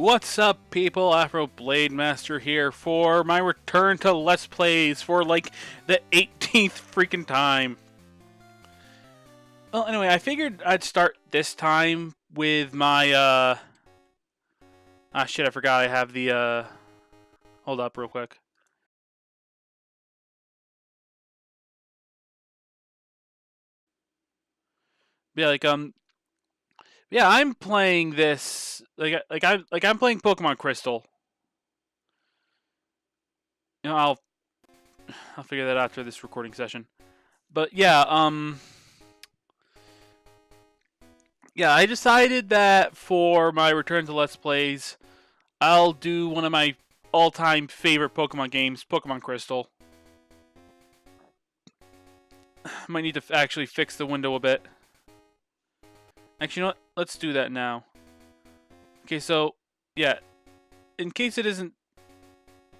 What's up, people? Afro Blade Master here for my return to Let's Plays for like the 18th freaking time. Well, anyway, I figured I'd start this time with my ah shit, I forgot I have the hold up real quick. Yeah, yeah, I'm playing this I'm playing Pokemon Crystal. You know, I'll figure that out after this recording session. But yeah, yeah, I decided that for my return to Let's Plays, I'll do one of my all-time favorite Pokemon games, Pokemon Crystal. Might need to actually fix the window a bit. Actually, you know what? Let's do that now. Okay, so yeah, in case it isn't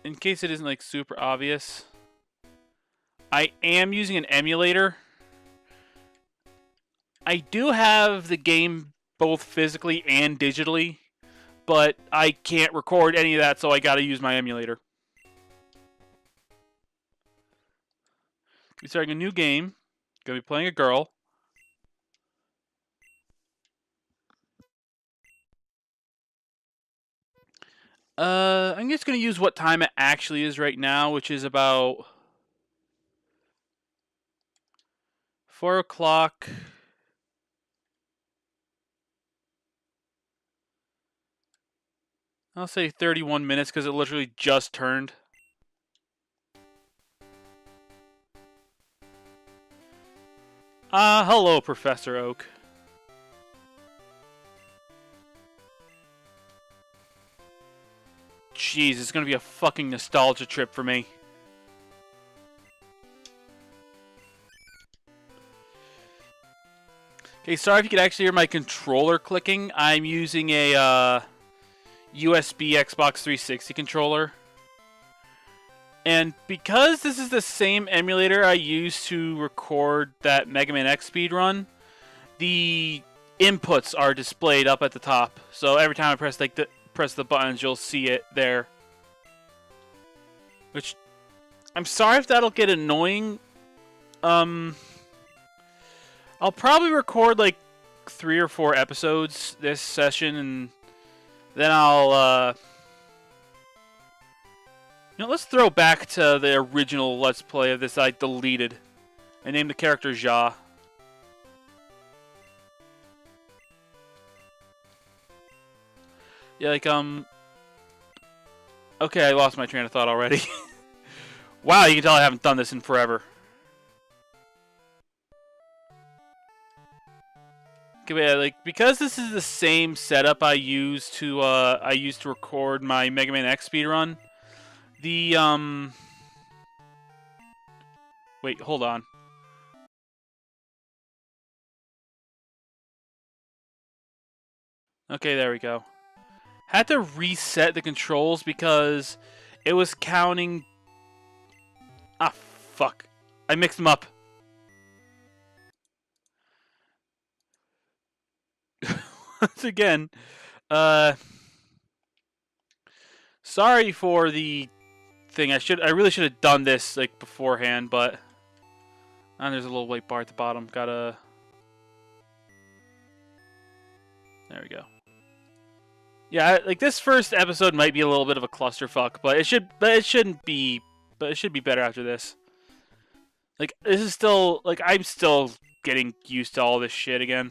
like super obvious, I am using an emulator. I do have the game both physically and digitally, but I can't record any of that, so I gotta use my emulator. We're starting a new game. Gonna be playing a girl. I'm just gonna use what time it actually is right now, which is about 4 o'clock. I'll say 31 minutes because it literally just turned. Hello, Professor Oak. Jeez, it's gonna be a fucking nostalgia trip for me. Okay, sorry if you could actually hear my controller clicking. I'm using a USB Xbox 360 controller. And because this is the same emulator I used to record that Mega Man X speedrun, the inputs are displayed up at the top. So every time I press the buttons, you'll see it there. Which, I'm sorry if that'll get annoying. I'll probably record like 3 or 4 episodes this session, and then I'll you know, let's throw back to the original Let's Play of this I deleted. I named the character Ja. Yeah, okay, I lost my train of thought already. Wow, you can tell I haven't done this in forever. Okay, but yeah, like, because this is the same setup I used to record my Mega Man X speedrun, the, wait, hold on. Okay, there we go. Had to reset the controls because it was counting... Ah, fuck. I mixed them up. Once again, sorry for the thing. I really should have done this like beforehand, but there's a little white bar at the bottom. Gotta. There we go. Yeah, like this first episode might be a little bit of a clusterfuck, but it shouldn't be. But it should be better after this. Like this is still like I'm still getting used to all this shit again.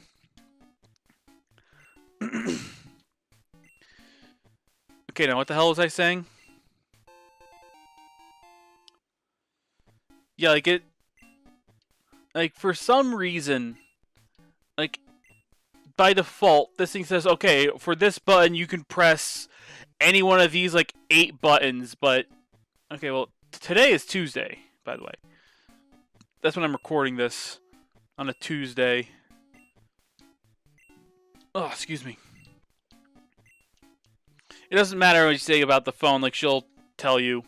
Okay, now what the hell was I saying? Yeah, like for some reason, like by default, this thing says, okay, for this button you can press any one of these like 8 buttons, but okay, well today is Tuesday, by the way. That's when I'm recording this on a Tuesday. Oh, excuse me. It doesn't matter what you say about the phone, like she'll tell you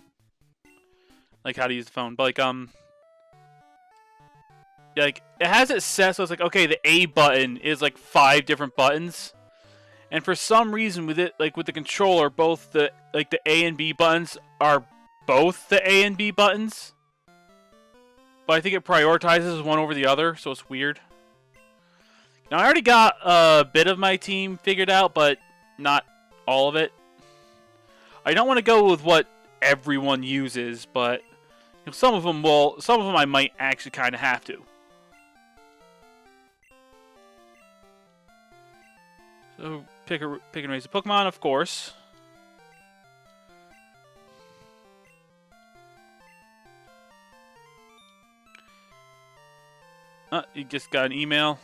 like how to use the phone. But like yeah, like it has it set so it's like okay, the A button is like 5 different buttons. And for some reason with it, like with the controller, both the A and B buttons are both the A and B buttons. But I think it prioritizes one over the other, so it's weird. Now I already got a bit of my team figured out, but not all of it. I don't want to go with what everyone uses, but some of them I might actually kind of have to. So pick and raise a Pokemon, of course. You just got an email.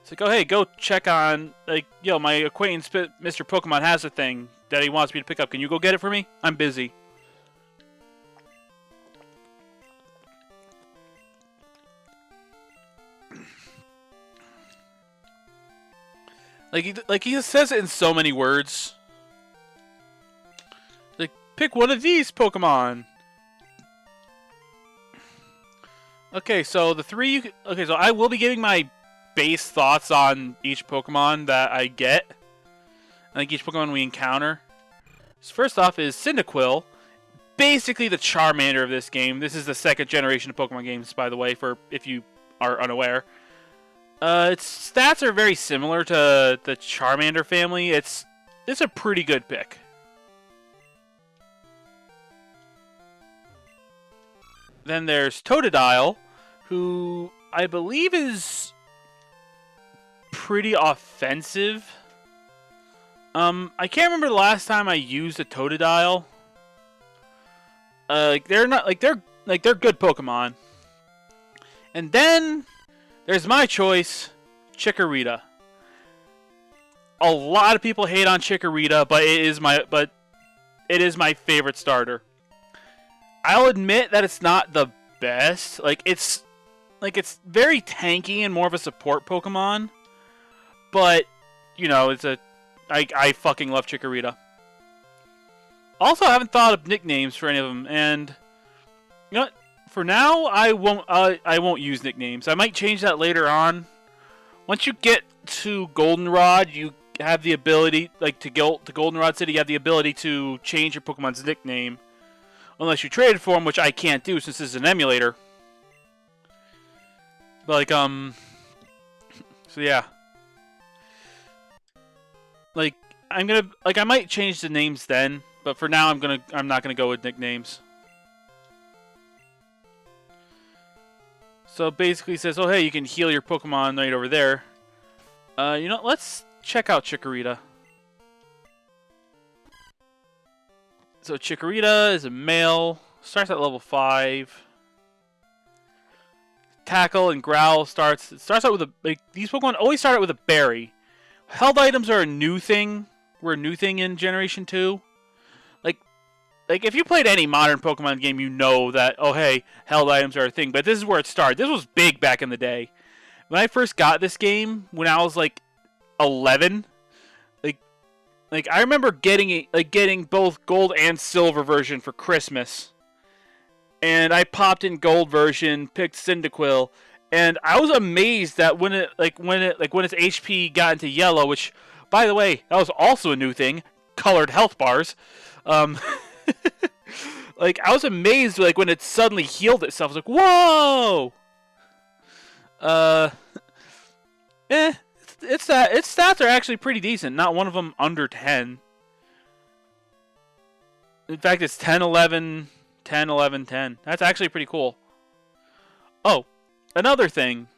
It's like, oh hey, go check on, like, yo, my acquaintance Mr. Pokemon has a thing that he wants me to pick up. Can you go get it for me? I'm busy. Like he just says it in so many words. Like, pick one of these Pokemon. Okay, so so I will be giving my base thoughts on each Pokemon that I get. I think each Pokemon we encounter. So first off is Cyndaquil, basically the Charmander of this game. This is the second generation of Pokemon games, by the way, for if you are unaware. Its stats are very similar to the Charmander family. It's a pretty good pick. Then there's Totodile, who I believe is pretty offensive. I can't remember the last time I used a Totodile. They're good Pokemon. And then there's my choice, Chikorita. A lot of people hate on Chikorita, but it is my favorite starter. I'll admit that it's not the best. It's very tanky and more of a support Pokemon. But, you know, I fucking love Chikorita. Also, I haven't thought of nicknames for any of them, and you know what? For now, I won't use nicknames. I might change that later on. Once you get to Goldenrod, you have the ability, like to Goldenrod City, you have the ability to change your Pokemon's nickname. Unless you traded for them, which I can't do since this is an emulator. But so yeah. I might change the names then, but for now I'm not gonna go with nicknames. So basically it says, oh hey, you can heal your Pokemon right over there. You know, let's check out Chikorita. So Chikorita is a male, starts at level 5. Tackle and Growl starts out with these Pokemon always start out with a berry. Held items are a new thing. Were a new thing in Generation 2. Like if you played any modern Pokemon game, you know that, oh hey, held items are a thing. But this is where it started. This was big back in the day. When I first got this game, when I was like 11, like I remember getting both gold and silver version for Christmas. And I popped in gold version, picked Cyndaquil, and I was amazed that when its HP got into yellow, which by the way, that was also a new thing, colored health bars. Like I was amazed when it suddenly healed itself. I was like, "Whoa!" Its stats are actually pretty decent. Not one of them under 10. In fact, it's 10, 11, 10, 11, 10. That's actually pretty cool. Oh, another thing.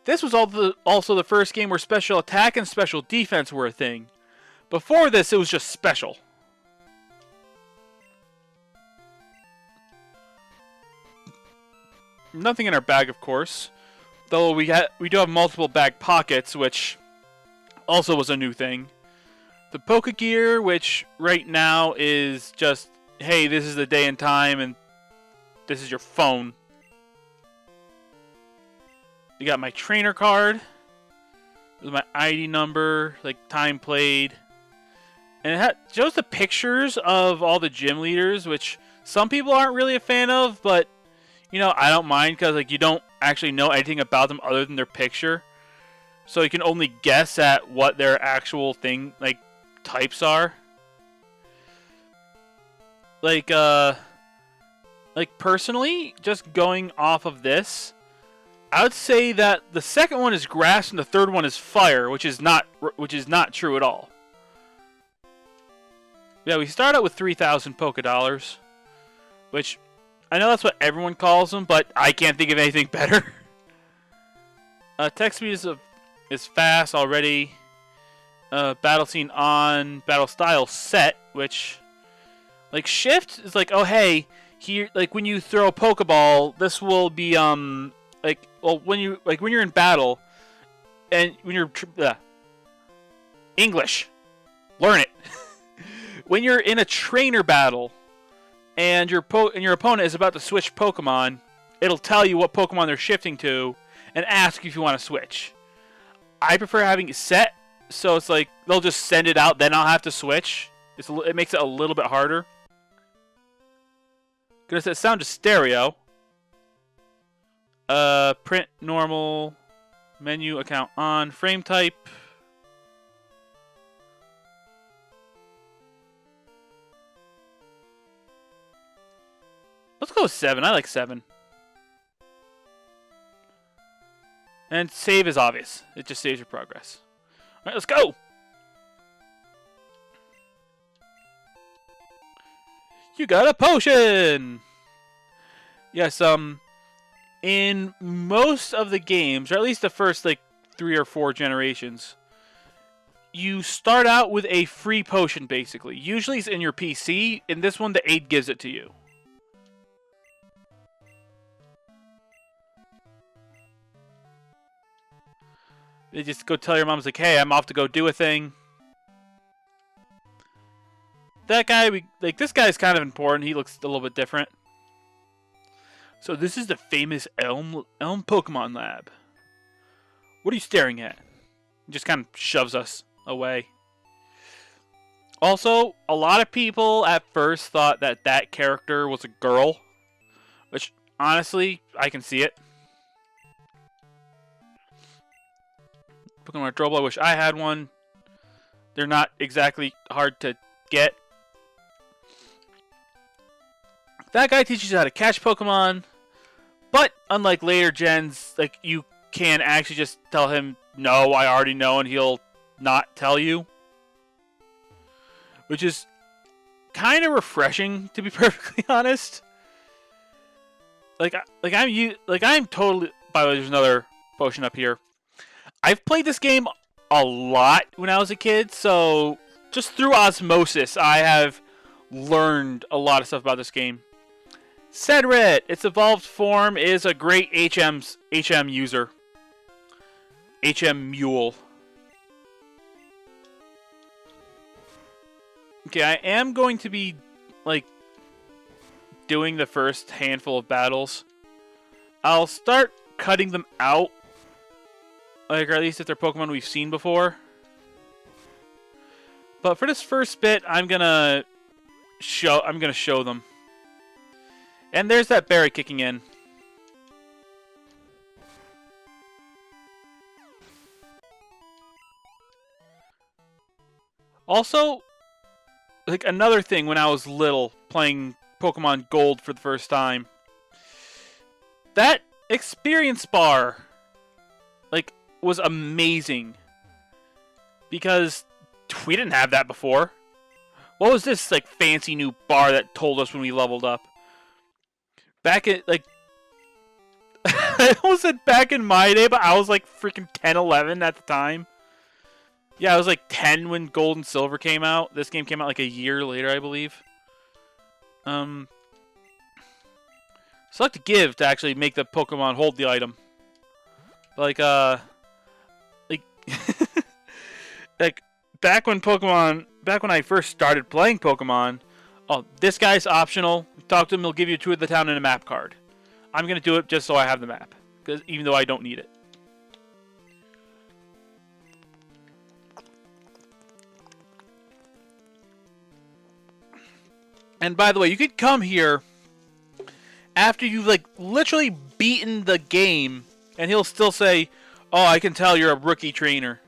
This was also the first game where special attack and special defense were a thing. Before this, it was just special. Nothing in our bag, of course. Though we do have multiple bag pockets, which also was a new thing. The Pokegear, which right now is just, hey, this is the day and time, and this is your phone. You got my trainer card with my ID number, like time played. And it shows the pictures of all the gym leaders, which some people aren't really a fan of, but you know, I don't mind because like you don't actually know anything about them other than their picture. So you can only guess at what their actual types are. Like personally, just going off of this, I would say that the second one is grass and the third one is fire, which is not true at all. Yeah, we start out with 3,000 polka dollars, which I know that's what everyone calls them, but I can't think of anything better. Text speed is fast already. Battle scene on, battle style set, which like shift is like, oh hey, here when you throw a Pokeball, this will be when you're in battle and when you're English, learn it. When you're in a trainer battle and your opponent is about to switch Pokemon, it'll tell you what Pokemon they're shifting to and ask you if you want to switch. I prefer having it set, so it's like they'll just send it out, then I'll have to switch. It makes it a little bit harder. Gonna set sound to stereo. Print normal. Menu account on. Frame type. Let's go with 7. I like 7. And save is obvious. It just saves your progress. Alright, let's go! You got a potion! Yes, in most of the games, or at least the first 3 or 4 generations, you start out with a free potion basically. Usually it's in your PC. In this one, the aid gives it to you. They just go tell your mom's like, hey, I'm off to go do a thing. That guy, this guy's kind of important. He looks a little bit different. So this is the famous Elm Pokemon Lab. What are you staring at? He just kind of shoves us away. Also, a lot of people at first thought that character was a girl. Which, honestly, I can see it. Pokemon Drobel, I wish I had one. They're not exactly hard to get. That guy teaches you how to catch Pokemon, but unlike later gens, you can actually just tell him, no, I already know, and he'll not tell you. Which is kind of refreshing, to be perfectly honest. I'm totally... By the way, there's another potion up here. I've played this game a lot when I was a kid, so just through osmosis, I have learned a lot of stuff about this game. Cedrit, its evolved form, is a great HM user. HM Mule. Okay, I am going to be, doing the first handful of battles. I'll start cutting them out. Or at least if they're Pokemon we've seen before. But for this first bit, I'm gonna show them. And there's that berry kicking in. Also, another thing when I was little playing Pokemon Gold for the first time, that experience bar was amazing because we didn't have that before. What was this fancy new bar that told us when we leveled up? Back at I almost said back in my day, but I was freaking 10, 11 at the time. Yeah, I was 10 when Gold and Silver came out. This game came out a year later, I believe. Select a give to actually make the Pokemon hold the item. Back when I first started playing Pokemon, oh, this guy's optional. Talk to him, he'll give you 2 of the town and a map card. I'm gonna do it just so I have the map, even though I don't need it. And by the way, you could come here after you've literally beaten the game, and he'll still say, "Oh, I can tell you're a rookie trainer."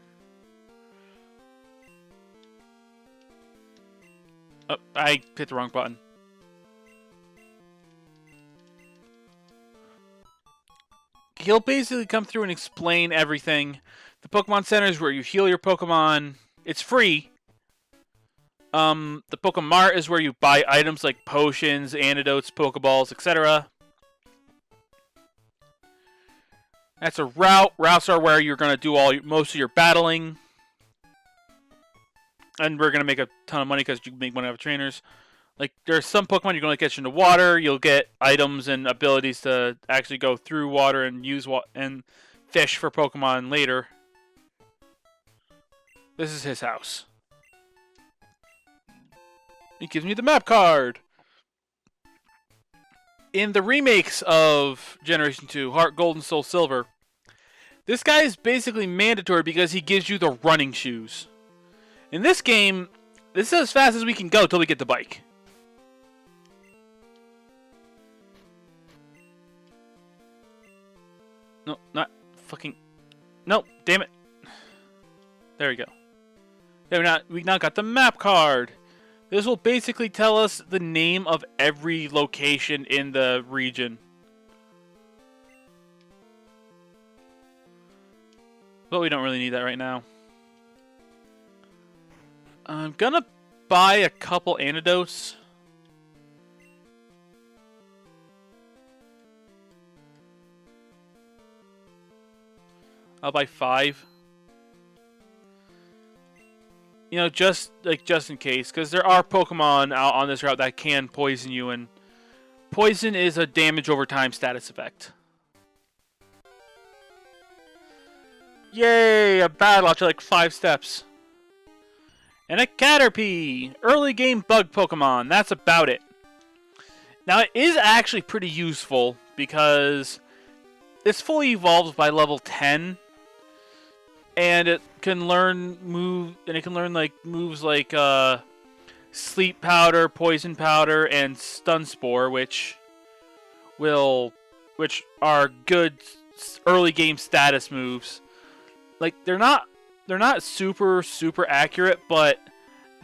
Oh, I hit the wrong button. He'll basically come through and explain everything. The Pokemon Center is where you heal your Pokemon. It's free. The Pokemart is where you buy items like potions, antidotes, Pokeballs, etc. That's a route. Routes are where you're gonna do most of your battling, and we're gonna make a ton of money because you make money off of trainers. Like, there's some Pokemon you're going to catch into water. You'll get items and abilities to actually go through water and use and fish for Pokemon later. This is his house. He gives me the map card. In the remakes of Generation 2, Heart Gold and Soul Silver, this guy is basically mandatory because he gives you the running shoes. In this game, this is as fast as we can go till we get the bike. No, not fucking... No, damn it. There we go. Yeah, we now got the map card. This will basically tell us the name of every location in the region. But we don't really need that right now. I'm gonna buy a couple antidotes. I'll buy 5. You know, just in case, because there are Pokemon out on this route that can poison you, and poison is a damage over time status effect. Yay! A battle after like 5 steps. And a Caterpie! Early game bug Pokemon. That's about it. Now, it is actually pretty useful because it's fully evolved by level 10. And it can learn like moves like Sleep Powder, Poison Powder, and Stun Spore, which are good early game status moves. Like, they're not super accurate, but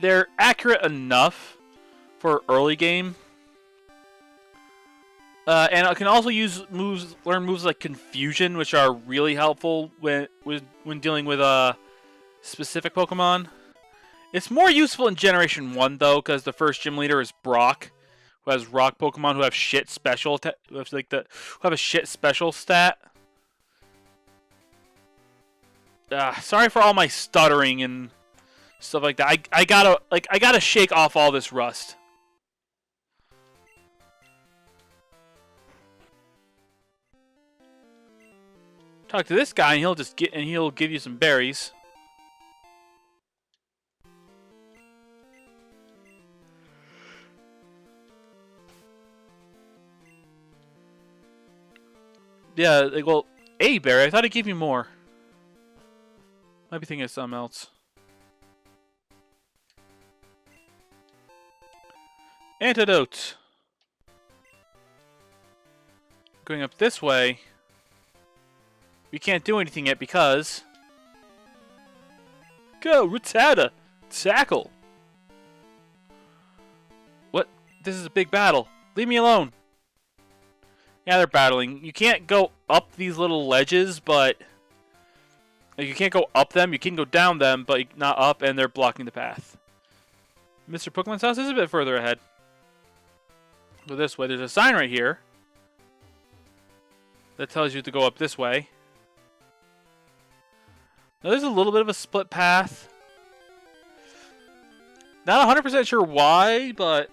they're accurate enough for early game. And I can also learn moves like Confusion, which are really helpful when dealing with specific Pokemon. It's more useful in Generation 1 though, because the first gym leader is Brock, who has rock Pokemon who have shit special who have a shit special stat. Sorry for all my stuttering and stuff like that. I gotta shake off all this rust. Talk to this guy, and he'll give you some berries. Yeah, like, well, a berry. I thought he'd give you more. Might be thinking of something else. Antidote. Going up this way. We can't do anything yet because... Go, Rattata! Tackle! What? This is a big battle. Leave me alone. Yeah, they're battling. You can't go up these little ledges, but... Like, you can't go up them. You can go down them, but not up, and they're blocking the path. Mr. Pokemon's house is a bit further ahead. Go this way. There's a sign right here that tells you to go up this way. Now, there's a little bit of a split path. Not 100% sure why, but...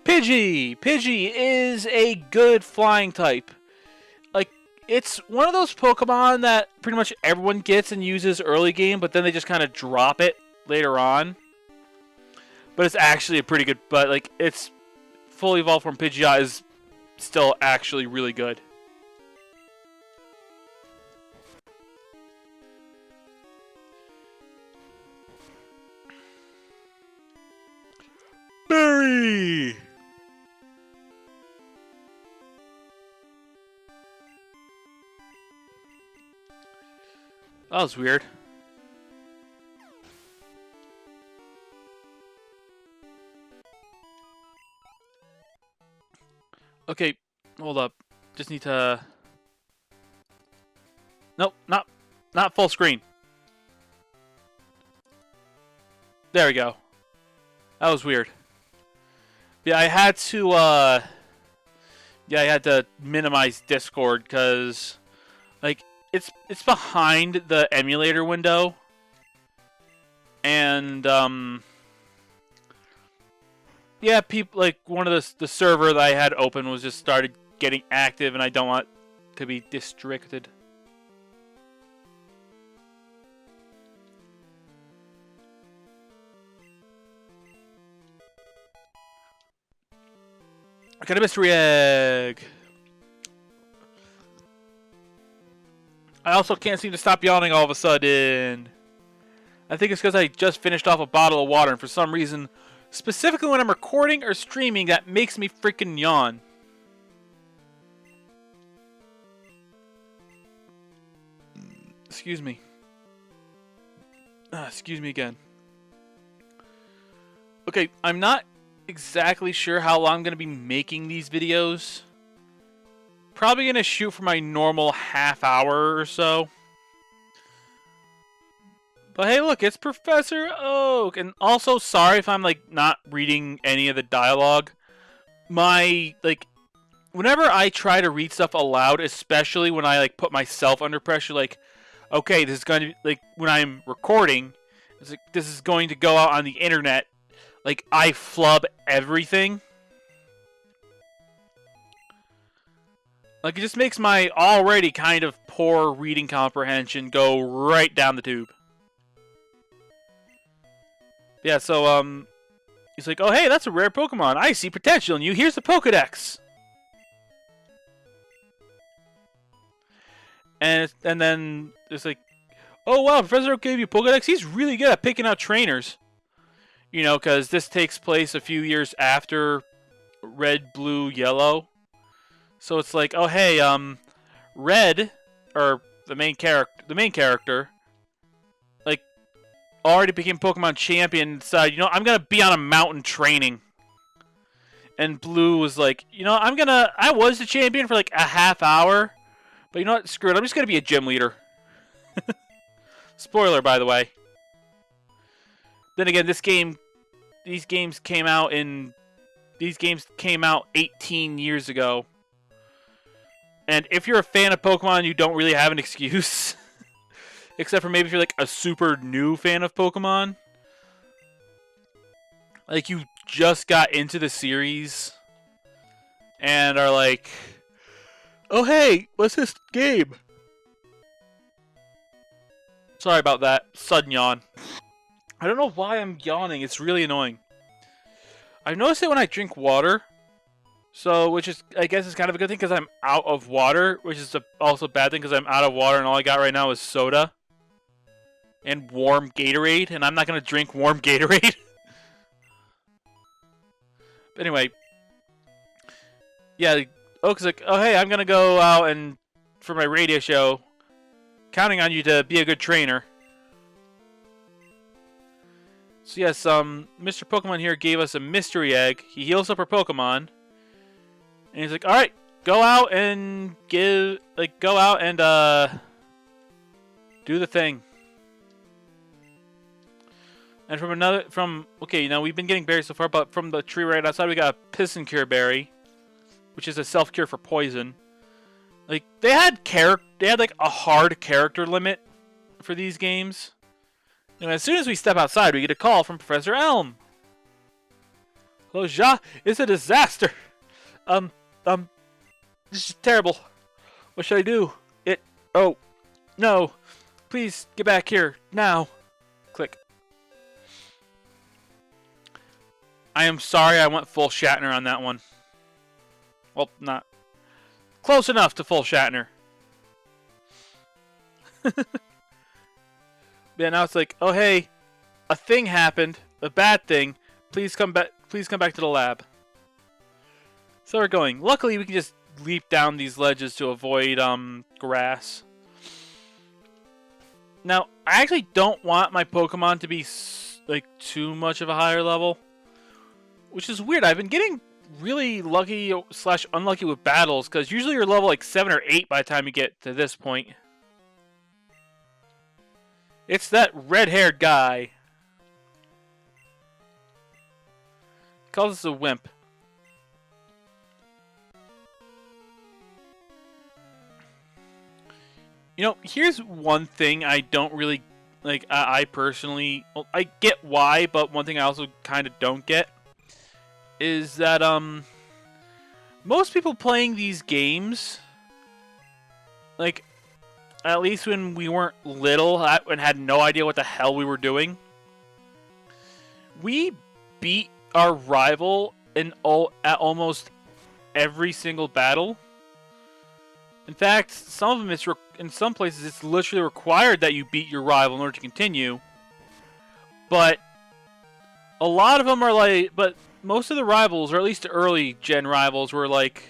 Pidgey! Pidgey is a good flying type. Like, it's one of those Pokemon that pretty much everyone gets and uses early game, but then they just kind of drop it later on. But it's actually a pretty good... But, like, it's fully evolved from Pidgeot is still actually really good. Berry! That was weird. Okay, hold up. Just need to... Nope, not full screen. There we go. That was weird. Yeah, I had to, yeah, I had to minimize Discord because, like, it's behind the emulator window. And, yeah, people, like, one of the server that I had open was just started getting active, and I don't want to be distracted. I got a mystery egg. I also can't seem to stop yawning all of a sudden. I think it's because I just finished off a bottle of water, and for some reason, specifically when I'm recording or streaming, that makes me freaking yawn. Excuse me. Excuse me again. Okay, I'm not exactly sure how long I'm going to be making these videos. Probably going to shoot for my normal half hour or so. But hey, look, it's Professor Oak. And also, sorry if I'm, like, not reading any of the dialogue. Whenever I try to read stuff aloud, especially when I, like, put myself under pressure, like, okay, this is going to be, like, when I'm recording, it's like, this is going to go out on the internet. Like, I flub everything. Like, it just makes my already kind of poor reading comprehension go right down the tube. Yeah, so, he's like, oh, hey, that's a rare Pokemon. I see potential in you. Here's the Pokedex. And then it's like, oh, wow, Professor Oak gave you a Pokedex? He's really good at picking out trainers. You know, because this takes place a few years after Red, Blue, Yellow. So it's like, oh hey, Red, or the main character, like, already became Pokemon champion and decided, you know, I'm gonna be on a mountain training. And Blue was like, you know, I was the champion for like a half hour, but you know what, screw it, I'm just gonna be a gym leader. Spoiler, by the way. Then again, these games came out 18 years ago. And if you're a fan of Pokemon, you don't really have an excuse. Except for maybe if you're like a super new fan of Pokemon. Like you just got into the series and are like, oh hey, what's this game? Sorry about that. Sudden yawn. I don't know why I'm yawning. It's really annoying. I've noticed it when I drink water. So, which is, I guess, is kind of a good thing because I'm out of water. Which is also a bad thing because I'm out of water and all I got right now is soda. And warm Gatorade. And I'm not going to drink warm Gatorade. But anyway. Yeah, Oak's like, oh hey, I'm going to go out and for my radio show. Counting on you to be a good trainer. So yes, Mr. Pokemon here gave us a mystery egg. He heals up our Pokemon. And he's like, alright, go out and do the thing. And okay, now we've been getting berries so far, but from the tree right outside we got a Piston Cure berry. Which is a self-cure for poison. Like, they had like a hard character limit for these games. And as soon as we step outside, we get a call from Professor Elm. Hello, Ja. It's a disaster. This is terrible. What should I do? Oh, no. Please, get back here, now. Click. I am sorry I went full Shatner on that one. Well, not close enough to full Shatner. Yeah, now it's like, oh hey, a thing happened, a bad thing. Please come back. Please come back to the lab. So we're going. Luckily, we can just leap down these ledges to avoid grass. Now, I actually don't want my Pokemon to be like too much of a higher level, which is weird. I've been getting really lucky / unlucky with battles, because usually you're level like 7 or 8 by the time you get to this point. It's that red-haired guy. He calls us a wimp. You know, here's one thing I don't really like. I personally, well, I get why, but one thing I also kind of don't get is that most people playing these games, like, at least when we weren't little and had no idea what the hell we were doing, we beat our rival at almost every single battle. In fact, some of them in some places it's literally required that you beat your rival in order to continue. But a lot of them are like, but most of the rivals, or at least the early gen rivals, were like,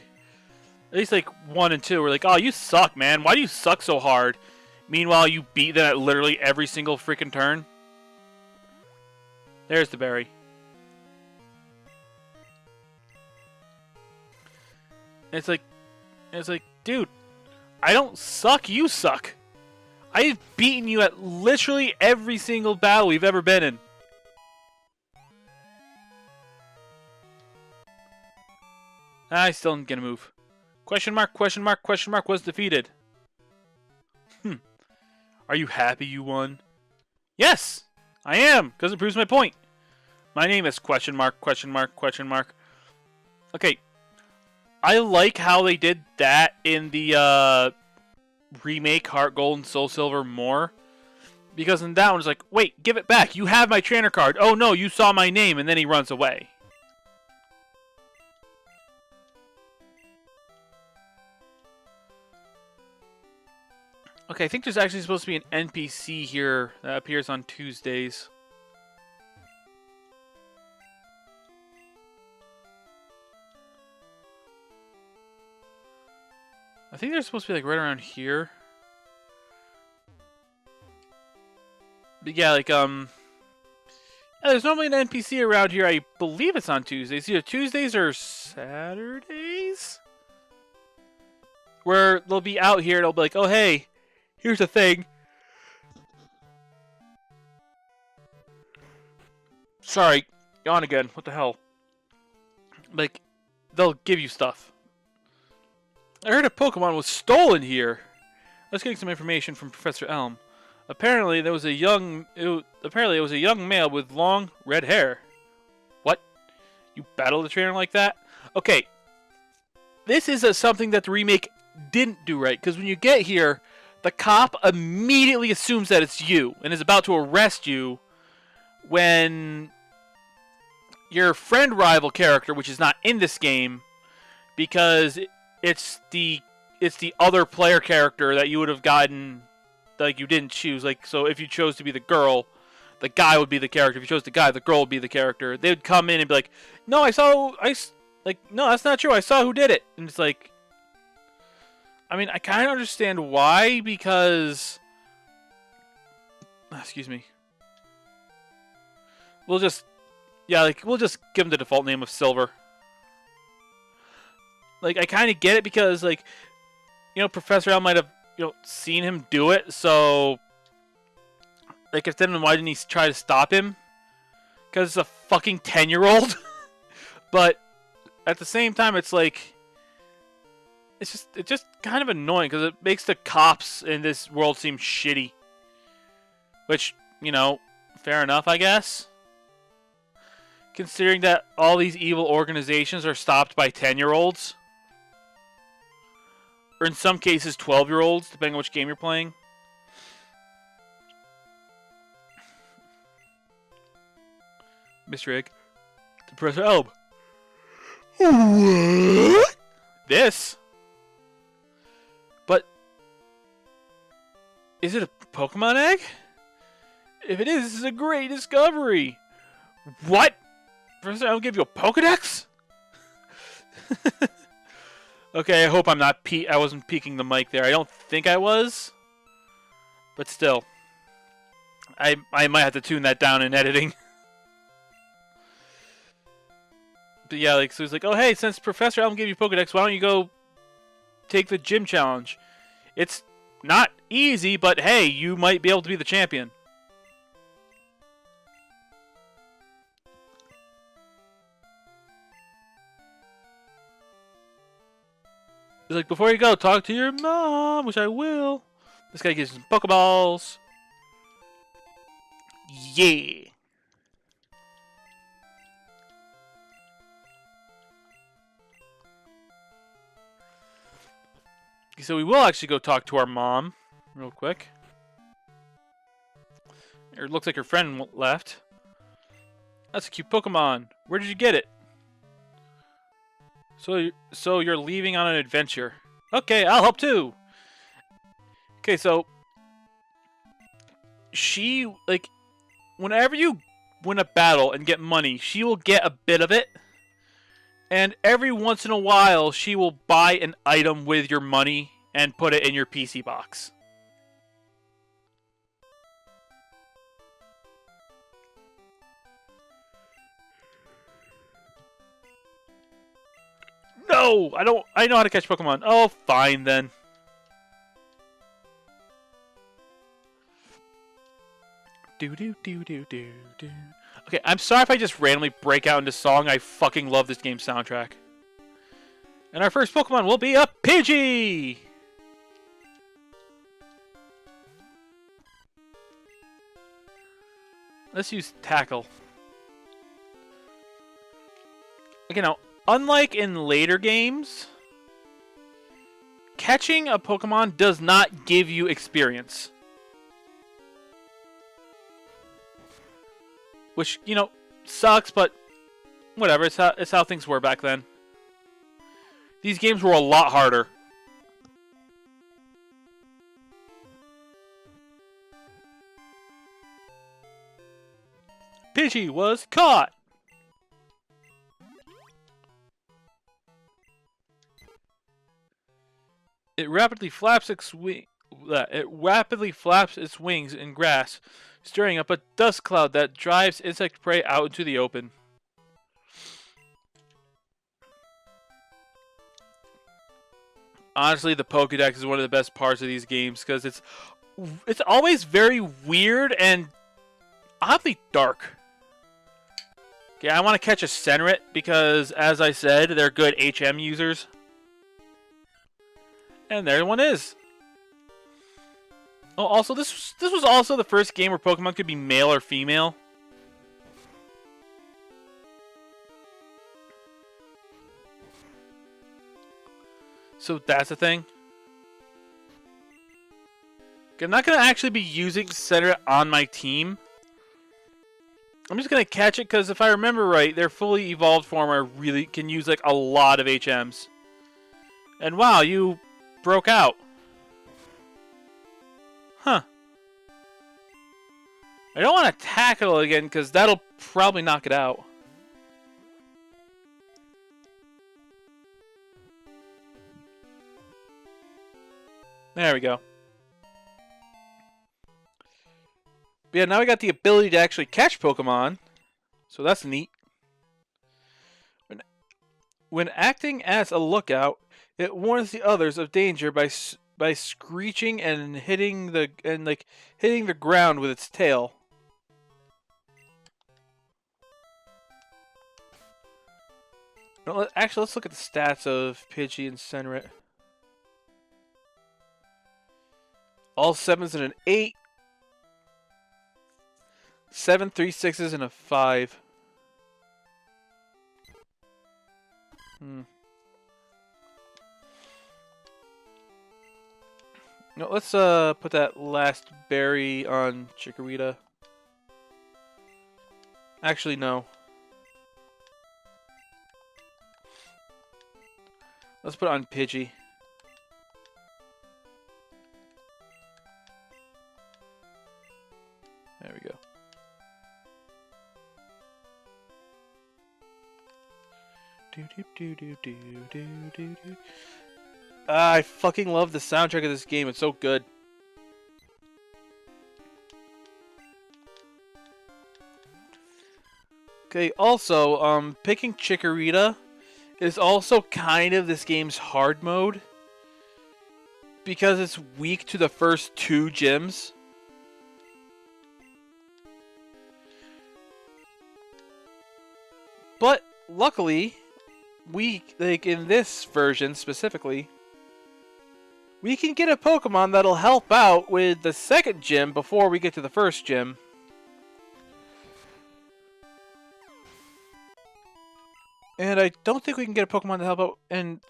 at least like 1 and 2, were like, oh, you suck, man. Why do you suck so hard? Meanwhile, you beat them at literally every single freaking turn. There's the berry. It's like, dude, I don't suck, you suck. I've beaten you at literally every single battle we've ever been in. I still didn't get a move. Question mark, question mark, question mark was defeated. Are you happy you won? Yes, I am, because it proves my point. My name is question mark, question mark, question mark. Okay. I like how they did that in the remake Heart Gold and Soul Silver more. Because in that one, it's like, wait, give it back. You have my trainer card. Oh no, you saw my name, and then he runs away. Okay, I think there's actually supposed to be an NPC here that appears on Tuesdays. I think they're supposed to be like right around here. But yeah, like yeah, there's normally an NPC around here. I believe it's on Tuesdays. Either Tuesdays or Saturdays, where they'll be out here and they'll be like, oh hey, here's the thing. Sorry, yawn again. What the hell? Like, they'll give you stuff. I heard a Pokemon was stolen here. Let's get some information from Professor Elm. Apparently, it was a young male with long red hair. What? You battled a trainer like that? Okay. This is something that the remake didn't do right, because when you get here, the cop immediately assumes that it's you and is about to arrest you when your friend rival character, which is not in this game, because it's the other player character that you would have gotten, like, you didn't choose. Like, so if you chose to be the girl, the guy would be the character. If you chose the guy, the girl would be the character. They would come in and be like, no, no, that's not true. I saw who did it. And it's like, I mean, I kind of understand why, because, excuse me. We'll just give him the default name of Silver. Like, I kind of get it because, like, you know, Professor L might have, you know, seen him do it, so, like, if then why didn't he try to stop him? Because it's a fucking 10-year-old? But at the same time, it's like, it's just kind of annoying because it makes the cops in this world seem shitty. Which, you know, fair enough, I guess. Considering that all these evil organizations are stopped by 10-year-olds. Or in some cases, 12-year-olds, depending on which game you're playing. Mr. Egg. To Professor Elm. What? This? But is it a Pokemon egg? If it is, this is a great discovery. What? Professor Elm gave you a Pokedex? Okay, I hope I wasn't peeking the mic there. I don't think I was. But still. I might have to tune that down in editing. But yeah, like, so he's like, oh hey, since Professor Elm gave you Pokedex, why don't you go take the gym challenge? It's not easy, but hey, you might be able to be the champion. He's like, before you go, talk to your mom, which I will. This guy gives you some Pokeballs. Yeah. So we will actually go talk to our mom real quick. It looks like her friend left. That's a cute Pokemon. Where did you get it? So you're leaving on an adventure. Okay, I'll help too. Okay, so she, like, whenever you win a battle and get money, she will get a bit of it. And every once in a while, she will buy an item with your money and put it in your PC box. No! I know how to catch Pokemon. Oh, fine then. Okay, I'm sorry if I just randomly break out into song. I fucking love this game's soundtrack. And our first Pokemon will be a Pidgey! Let's use Tackle. Okay, now, unlike in later games, catching a Pokemon does not give you experience. Which, you know, sucks, but whatever. It's how things were back then. These games were a lot harder. Pidgey was caught! It rapidly flaps its wings in grass, stirring up a dust cloud that drives insect prey out into the open. Honestly, the Pokédex is one of the best parts of these games because it's always very weird and oddly dark. Okay, I want to catch a Senrit because, as I said, they're good HM users. And there one is. Oh, also, this was also the first game where Pokemon could be male or female. So that's a thing. Okay, I'm not going to actually be using Senrit on my team. I'm just going to catch it because if I remember right, their fully evolved form really can use like a lot of HMs. And wow, you broke out. Huh. I don't want to tackle it again because that'll probably knock it out. There we go. But yeah, now we got the ability to actually catch Pokemon. So that's neat. When acting as a lookout, it warns the others of danger by screeching and hitting the ground with its tail. No, actually, let's look at the stats of Pidgey and Senrit. All 7s and an 8. 7, 3, 6s, and a 5. No, let's put that last berry on Chikorita. Actually, no. Let's put it on Pidgey. There we go. I fucking love the soundtrack of this game. It's so good. Okay, also, picking Chikorita is also kind of this game's hard mode because it's weak to the first 2 gyms. But luckily, in this version specifically, we can get a Pokemon that'll help out with the second gym before we get to the first gym. And I don't think we can get a Pokemon to help out, and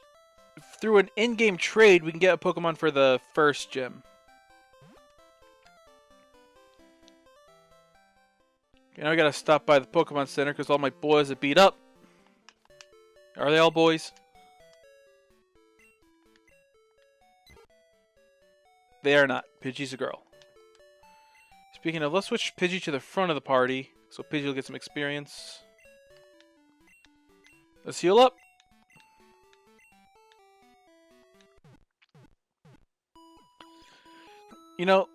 through an in-game trade, we can get a Pokemon for the first gym. Okay, now I gotta stop by the Pokemon Center because all my boys are beat up. Are they all boys? They are not. Pidgey's a girl. Speaking of, let's switch Pidgey to the front of the party so Pidgey will get some experience. Let's heal up. You know,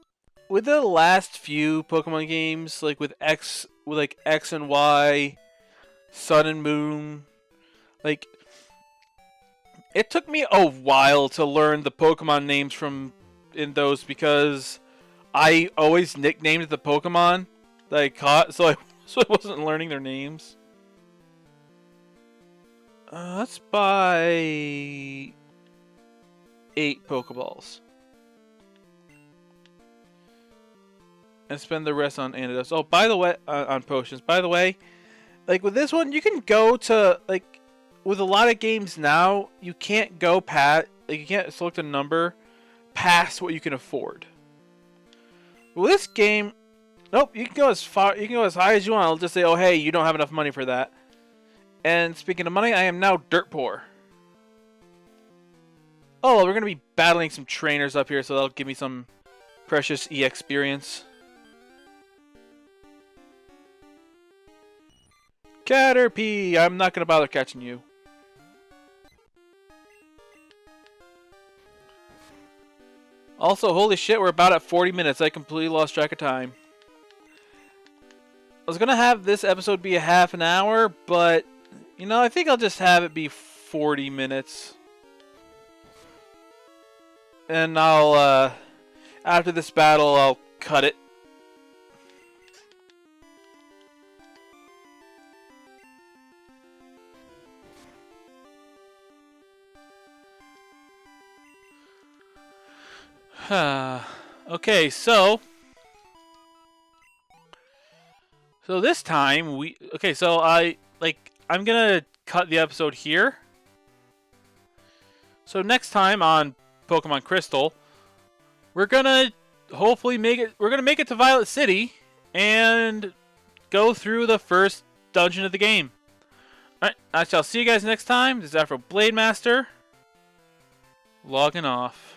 with the last few Pokemon games, like with X and Y, Sun and Moon, like it took me a while to learn the Pokemon names in those because I always nicknamed the Pokemon that I caught, so I wasn't learning their names. Let's buy 8 Pokeballs. And spend the rest on antidotes. Oh, by the way, on potions. By the way, like with this one, you can go to, like, with a lot of games now, you can't go past, like, you can't select a number past what you can afford. With this game, nope, you can go as high as you want. I'll just say, oh, hey, you don't have enough money for that. And speaking of money, I am now dirt poor. Oh, we're going to be battling some trainers up here, so that'll give me some precious experience. Caterpie! I'm not going to bother catching you. Also, holy shit, we're about at 40 minutes. I completely lost track of time. I was going to have this episode be a half an hour, but, you know, I think I'll just have it be 40 minutes. And I'll, after this battle, I'll cut it. Okay, so this time I'm gonna cut the episode here. So next time on Pokemon Crystal, we're gonna hopefully make it to Violet City and go through the first dungeon of the game. Alright, I shall see you guys next time. This is Afro Blade Master logging off.